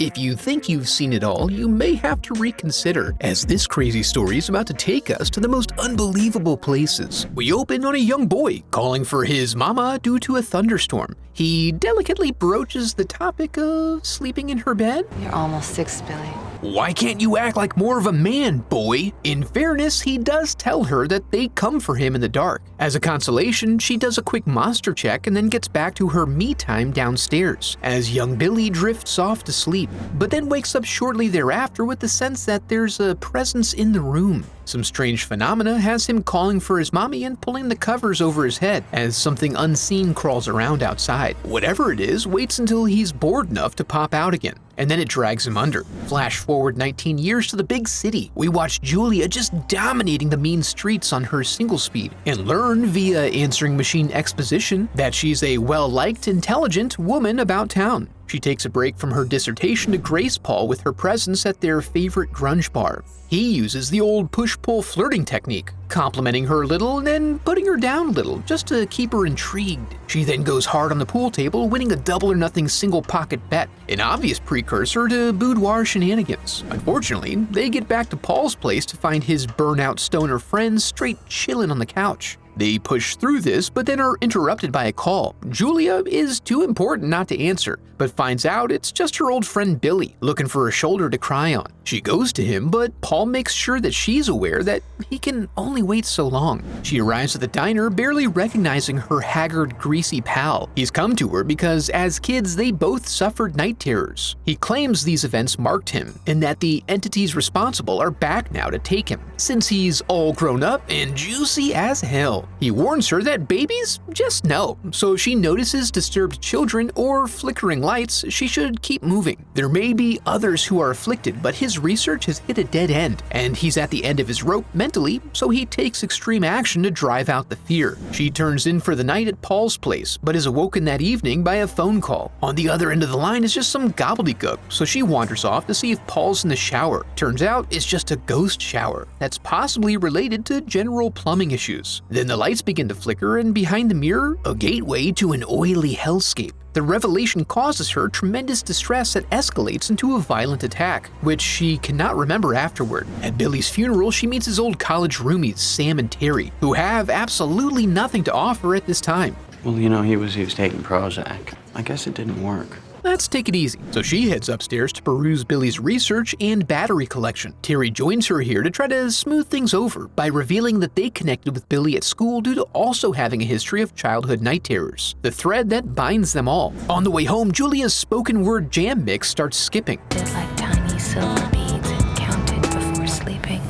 If you think you've seen it all, you may have to reconsider, as this crazy story is about to take us to the most unbelievable places. We open on a young boy calling for his mama due to a thunderstorm. He delicately broaches the topic of sleeping in her bed. You're almost 6, Billy. Why can't you act like more of a man, boy? In fairness, he does tell her that they come for him in the dark. As a consolation, she does a quick monster check and then gets back to her me time downstairs, as young Billy drifts off to sleep, but then wakes up shortly thereafter with the sense that there's a presence in the room. Some strange phenomena has him calling for his mommy and pulling the covers over his head as something unseen crawls around outside. Whatever it is waits until he's bored enough to pop out again, and then it drags him under. Flash forward 19 years to the big city. We watch Julia just dominating the mean streets on her single speed, and learn via answering machine exposition that she's a well-liked, intelligent woman about town. She takes a break from her dissertation to grace Paul with her presence at their favorite grunge bar. He uses the old push-pull flirting technique, complimenting her a little and then putting her down a little just to keep her intrigued. She then goes hard on the pool table, winning a double or nothing single pocket bet, an obvious precursor to boudoir shenanigans. Unfortunately, they get back to Paul's place to find his burnout stoner friends straight chilling on the couch. They push through this, but then are interrupted by a call. Julia is too important not to answer, but finds out it's just her old friend Billy, looking for a shoulder to cry on. She goes to him, but Paul makes sure that she's aware that he can only wait so long. She arrives at the diner, barely recognizing her haggard, greasy pal. He's come to her because as kids, they both suffered night terrors. He claims these events marked him, and that the entities responsible are back now to take him, since he's all grown up and juicy as hell. He warns her that babies just no, so if she notices disturbed children or flickering lights, she should keep moving. There may be others who are afflicted, but his research has hit a dead end, and he's at the end of his rope mentally, so he takes extreme action to drive out the fear. She turns in for the night at Paul's place, but is awoken that evening by a phone call. On the other end of the line is just some gobbledygook, so she wanders off to see if Paul's in the shower. Turns out it's just a ghost shower that's possibly related to general plumbing issues. Then the lights begin to flicker, and behind the mirror, a gateway to an oily hellscape. The revelation causes her tremendous distress that escalates into a violent attack, which she cannot remember afterward. At Billy's funeral, she meets his old college roomies, Sam and Terry, who have absolutely nothing to offer at this time. Well, you know, he was taking Prozac. I guess it didn't work. Let's take it easy. So she heads upstairs to peruse Billy's research and battery collection. Terry joins her here to try to smooth things over by revealing that they connected with Billy at school due to also having a history of childhood night terrors, the thread that binds them all. On the way home, Julia's spoken word jam mix starts skipping. Did like tiny silver beads and counted before sleeping.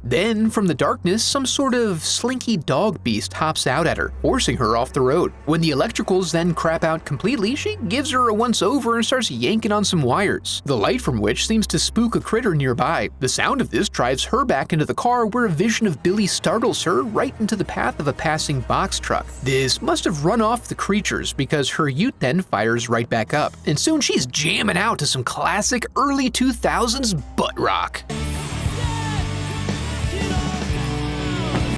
Then, from the darkness, some sort of slinky dog beast hops out at her, forcing her off the road. When the electricals then crap out completely, she gives her a once-over and starts yanking on some wires, the light from which seems to spook a critter nearby. The sound of this drives her back into the car, where a vision of Billy startles her right into the path of a passing box truck. This must have run off the creatures, because her ute then fires right back up, and soon she's jamming out to some classic early 2000s butt rock.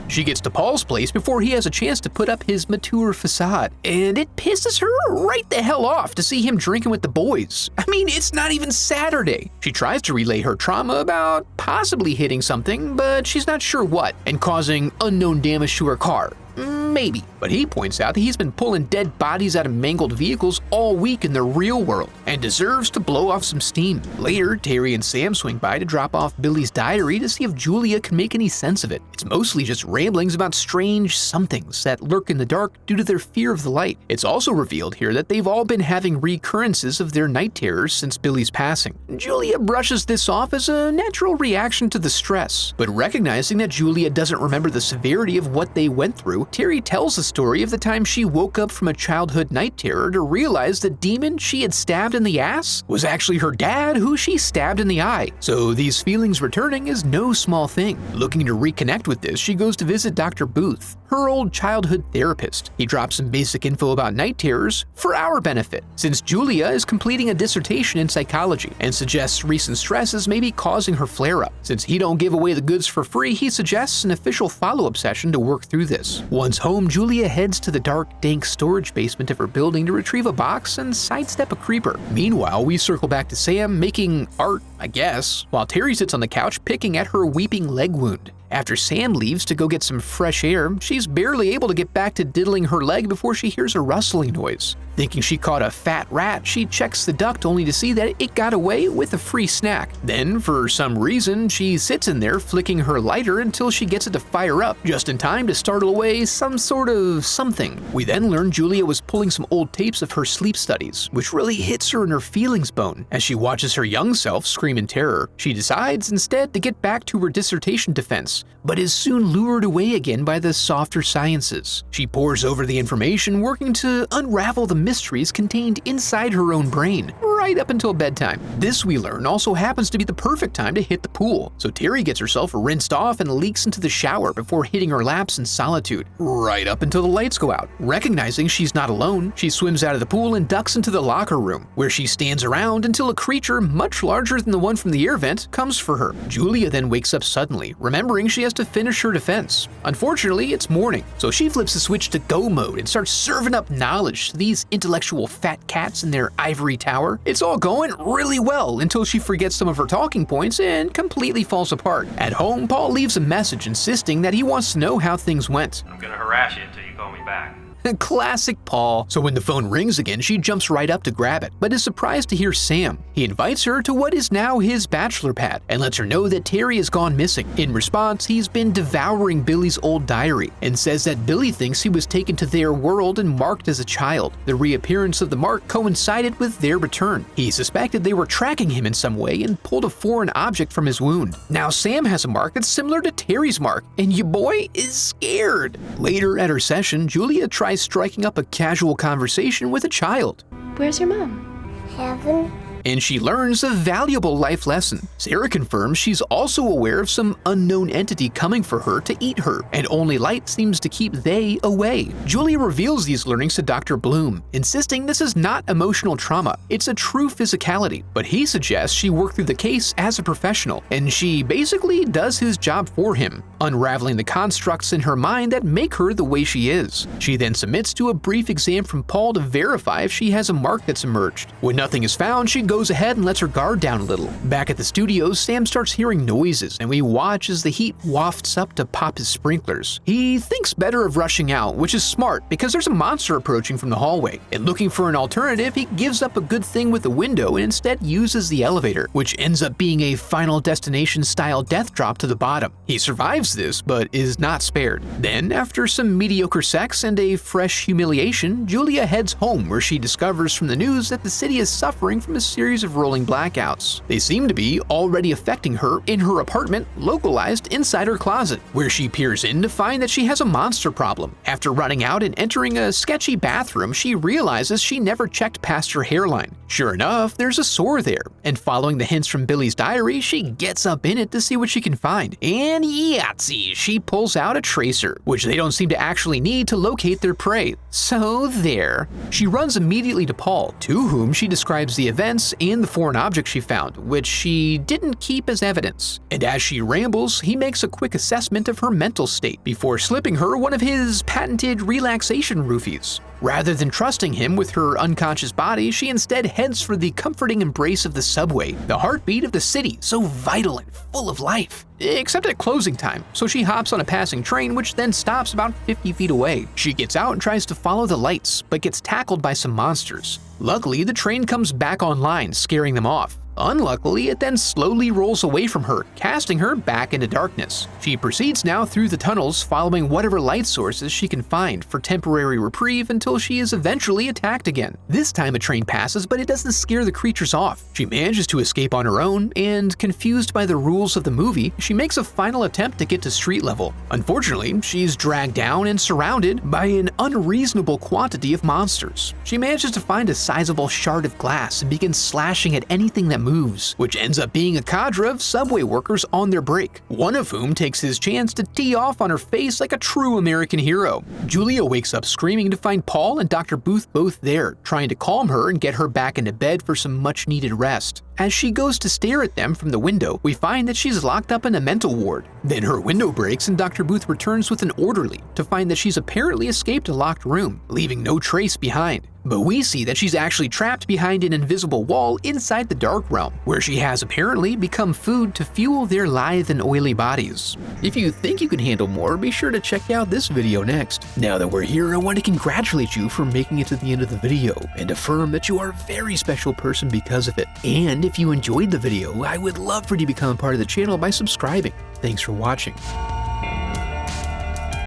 She gets to Paul's place before he has a chance to put up his mature facade, and it pisses her right the hell off to see him drinking with the boys. I mean, it's not even Saturday. She tries to relay her trauma about possibly hitting something, but she's not sure what, and causing unknown damage to her car. Maybe. But he points out that he's been pulling dead bodies out of mangled vehicles all week in the real world and deserves to blow off some steam. Later, Terry and Sam swing by to drop off Billy's diary to see if Julia can make any sense of it. It's mostly just ramblings about strange somethings that lurk in the dark due to their fear of the light. It's also revealed here that they've all been having recurrences of their night terrors since Billy's passing. Julia brushes this off as a natural reaction to the stress, but recognizing that Julia doesn't remember the severity of what they went through, Terry tells the story of the time she woke up from a childhood night terror to realize the demon she had stabbed in the ass was actually her dad, who she stabbed in the eye. So these feelings returning is no small thing. Looking to reconnect with this, she goes to visit Dr. Booth. her old childhood therapist. He drops some basic info about night terrors for our benefit, since Julia is completing a dissertation in psychology, and suggests recent stresses may be causing her flare-up. Since he don't give away the goods for free, he suggests an official follow-up session to work through this. Once home, Julia heads to the dark, dank storage basement of her building to retrieve a box and sidestep a creeper. Meanwhile, we circle back to Sam making art, I guess, while Terry sits on the couch picking at her weeping leg wound. After Sam leaves to go get some fresh air, she's barely able to get back to diddling her leg before she hears a rustling noise. Thinking she caught a fat rat, she checks the duct only to see that it got away with a free snack. Then, for some reason, she sits in there flicking her lighter until she gets it to fire up, just in time to startle away some sort of something. We then learn Julia was pulling some old tapes of her sleep studies, which really hits her in her feelings bone. As she watches her young self scream in terror, she decides instead to get back to her dissertation defense, but is soon lured away again by the softer sciences. She pores over the information, working to unravel the mysteries contained inside her own brain, right up until bedtime. This, we learn, also happens to be the perfect time to hit the pool, so Terry gets herself rinsed off and leaks into the shower before hitting her laps in solitude, right up until the lights go out. Recognizing she's not alone, she swims out of the pool and ducks into the locker room, where she stands around until a creature much larger than the one from the air vent comes for her. Julia then wakes up suddenly, remembering she has to finish her defense. Unfortunately, it's morning, so she flips the switch to go mode and starts serving up knowledge to these intellectual fat cats in their ivory tower. It's all going really well until she forgets some of her talking points and completely falls apart. At home, Paul leaves a message insisting that he wants to know how things went. I'm gonna harass you until you call me back. Classic Paul. So when the phone rings again, she jumps right up to grab it, but is surprised to hear Sam. He invites her to what is now his bachelor pad and lets her know that Terry has gone missing. In response, he's been devouring Billy's old diary and says that Billy thinks he was taken to their world and marked as a child. The reappearance of the mark coincided with their return. He suspected they were tracking him in some way and pulled a foreign object from his wound. Now Sam has a mark that's similar to Terry's mark, and your boy is scared. Later at her session, Julia tries striking up a casual conversation with a child. Where's your mom? Heaven. And she learns a valuable life lesson. Sarah confirms she's also aware of some unknown entity coming for her to eat her, and only light seems to keep they away. Julia reveals these learnings to Dr. Bloom, insisting this is not emotional trauma, it's a true physicality. But he suggests she work through the case as a professional, and she basically does his job for him, unraveling the constructs in her mind that make her the way she is. She then submits to a brief exam from Paul to verify if she has a mark that's emerged. When nothing is found, she goes ahead and lets her guard down a little. Back at the studios, Sam starts hearing noises, and we watch as the heat wafts up to pop his sprinklers. He thinks better of rushing out, which is smart because there's a monster approaching from the hallway, and looking for an alternative, he gives up a good thing with the window and instead uses the elevator, which ends up being a Final Destination style death drop to the bottom. He survives this, but is not spared. Then, after some mediocre sex and a fresh humiliation, Julia heads home, where she discovers from the news that the city is suffering from a series of rolling blackouts. They seem to be already affecting her in her apartment, localized inside her closet, where she peers in to find that she has a monster problem. After running out and entering a sketchy bathroom, she realizes she never checked past her hairline. Sure enough, there's a sore there, and following the hints from Billy's diary, she gets up in it to see what she can find. And Yahtzee, she pulls out a tracer, which they don't seem to actually need to locate their prey. So there. She runs immediately to Paul, to whom she describes the events and the foreign object she found, which she didn't keep as evidence. And as she rambles, he makes a quick assessment of her mental state before slipping her one of his patented relaxation roofies. Rather than trusting him with her unconscious body, she instead heads for the comforting embrace of the subway, the heartbeat of the city, so vital and full of life. Except at closing time, so she hops on a passing train, which then stops about 50 feet away. She gets out and tries to follow the lights, but gets tackled by some monsters. Luckily, the train comes back online, scaring them off. Unluckily, it then slowly rolls away from her, casting her back into darkness. She proceeds now through the tunnels, following whatever light sources she can find for temporary reprieve until she is eventually attacked again. This time a train passes, but it doesn't scare the creatures off. She manages to escape on her own, and confused by the rules of the movie, she makes a final attempt to get to street level. Unfortunately, she's dragged down and surrounded by an unreasonable quantity of monsters. She manages to find a sizable shard of glass and begins slashing at anything that moves, which ends up being a cadre of subway workers on their break, one of whom takes his chance to tee off on her face like a true American hero. Julia wakes up screaming to find Paul and Dr. Booth both there, trying to calm her and get her back into bed for some much-needed rest. As she goes to stare at them from the window, we find that she's locked up in a mental ward. Then her window breaks and Dr. Booth returns with an orderly to find that she's apparently escaped a locked room, leaving no trace behind. But we see that she's actually trapped behind an invisible wall inside the dark realm, where she has apparently become food to fuel their lithe and oily bodies. If you think you can handle more, be sure to check out this video next. Now that we're here, I want to congratulate you for making it to the end of the video and affirm that you are a very special person because of it. And if you enjoyed the video, I would love for you to become a part of the channel by subscribing. Thanks for watching.